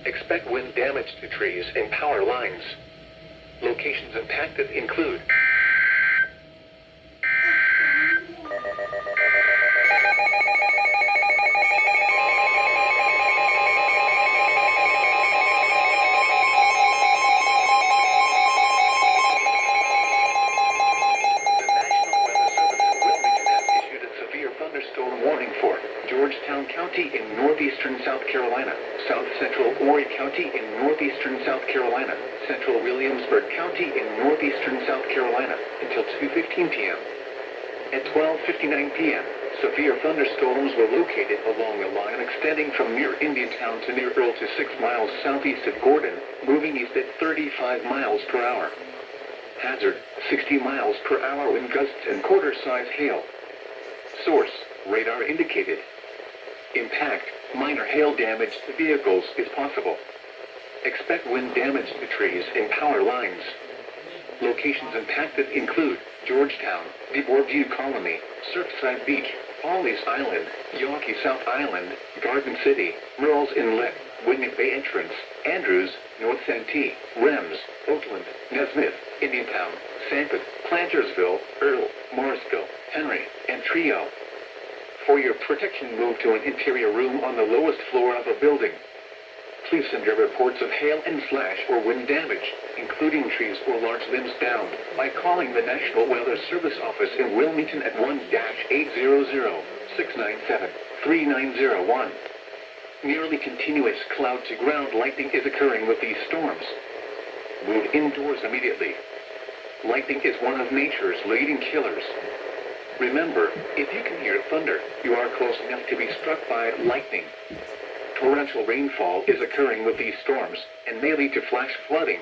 Expect wind damage to trees and power lines. Locations impacted include thunderstorm warning for Georgetown County in northeastern South Carolina, south central Horry County in northeastern South Carolina, central Williamsburg County in northeastern South Carolina until 2:15 p.m. At 12:59 p.m., severe thunderstorms were located along a line extending from near Indiantown to near Earl to 6 miles southeast of Gordon, moving east at 35 miles per hour. Hazard, 60 miles per hour wind gusts and quarter-size hail. Source, radar indicated. Impact, minor hail damage to vehicles is possible. Expect wind damage to trees and power lines. Locations impacted include Georgetown, Deborah View Colony, Surfside Beach, Pawleys Island, Yawkey South Island, Garden City, Merle's Inlet, Whitney Bay Entrance, Andrews, North Santee, Rems, Oakland, Nesmith, Indiantown, Sanford, Plantersville, Earl, Morrisville, Henry, and Trio. For your protection, move to an interior room on the lowest floor of a building. Please send your reports of hail and slash or wind damage, including trees or large limbs downed, by calling the National Weather Service office in Wilmington at 1-800-697-3901. Nearly continuous cloud-to-ground lightning is occurring with these storms. Move indoors immediately. Lightning is one of nature's leading killers. Remember, if you can hear thunder, you are close enough to be struck by lightning. Torrential rainfall is occurring with these storms and may lead to flash flooding.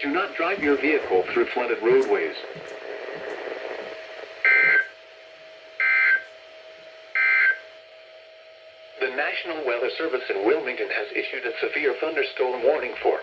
Do not drive your vehicle through flooded roadways. The National Weather Service in Wilmington has issued a severe thunderstorm warning for